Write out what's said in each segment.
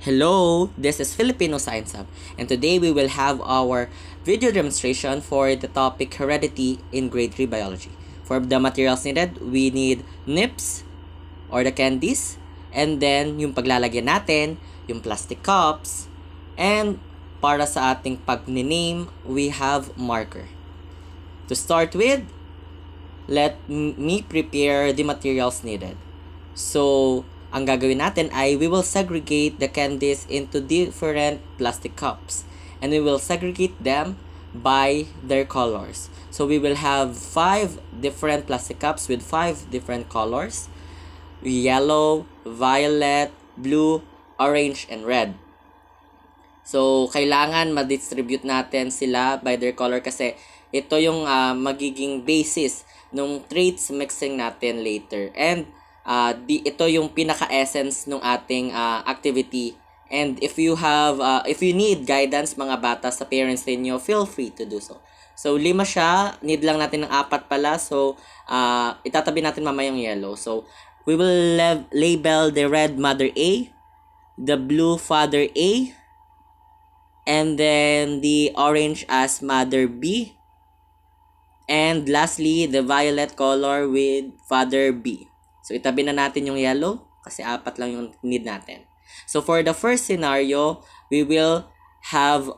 Hello, this is Filipino Science Hub, and today we will have our video demonstration for the topic heredity in grade 3 biology. For the materials needed, we need nips or the candies, and then yung paglalagyan natin, yung plastic cups, and para sa ating pag-name, we have marker. To start with, let me prepare the materials needed. So, ang gagawin natin ay we will segregate the candies into different plastic cups. And we will segregate them by their colors. So, we will have 5 different plastic cups with 5 different colors. Yellow, violet, blue, orange, and red. So, kailangan ma-distribute natin sila by their color kasi ito yung magiging basis ng traits mixing natin later. And ito yung pinaka-essence ng ating activity. And if you need guidance mga bata sa parents ninyo, feel free to do so. So, 5 siya. Need lang natin ng 4 pala. So, itatabi natin mamaya yung yellow. So, we will label the red mother A, the blue father A, and then the orange as mother B, and lastly, the violet color with father B. So, itabi na natin yung yellow kasi 4 lang yung need natin. So, for the first scenario, we will have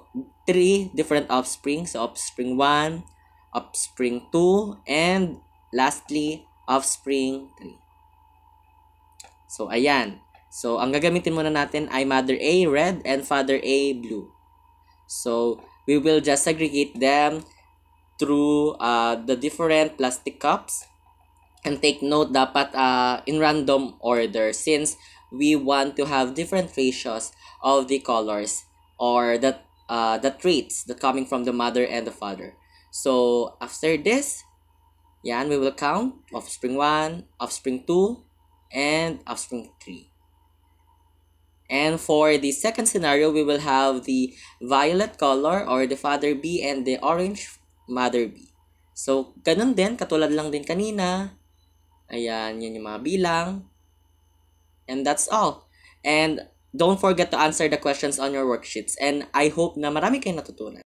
3 different offspring. So, offspring 1, offspring 2, and lastly, offspring 3. So, ayan. So, ang gagamitin muna natin ay mother A, red, and father A, blue. So, we will just segregate them through the different plastic cups. And take note, dapat in random order since we want to have different ratios of the colors or the traits that coming from the mother and the father. So, after this, yan, we will count offspring 1, offspring 2, and offspring 3. And for the second scenario, we will have the violet color or the father B and the orange mother B. So, ganun din, katulad lang din kanina. Ayan, yun yung mga bilang. And that's all. And don't forget to answer the questions on your worksheets. And I hope na marami kayong natutunan.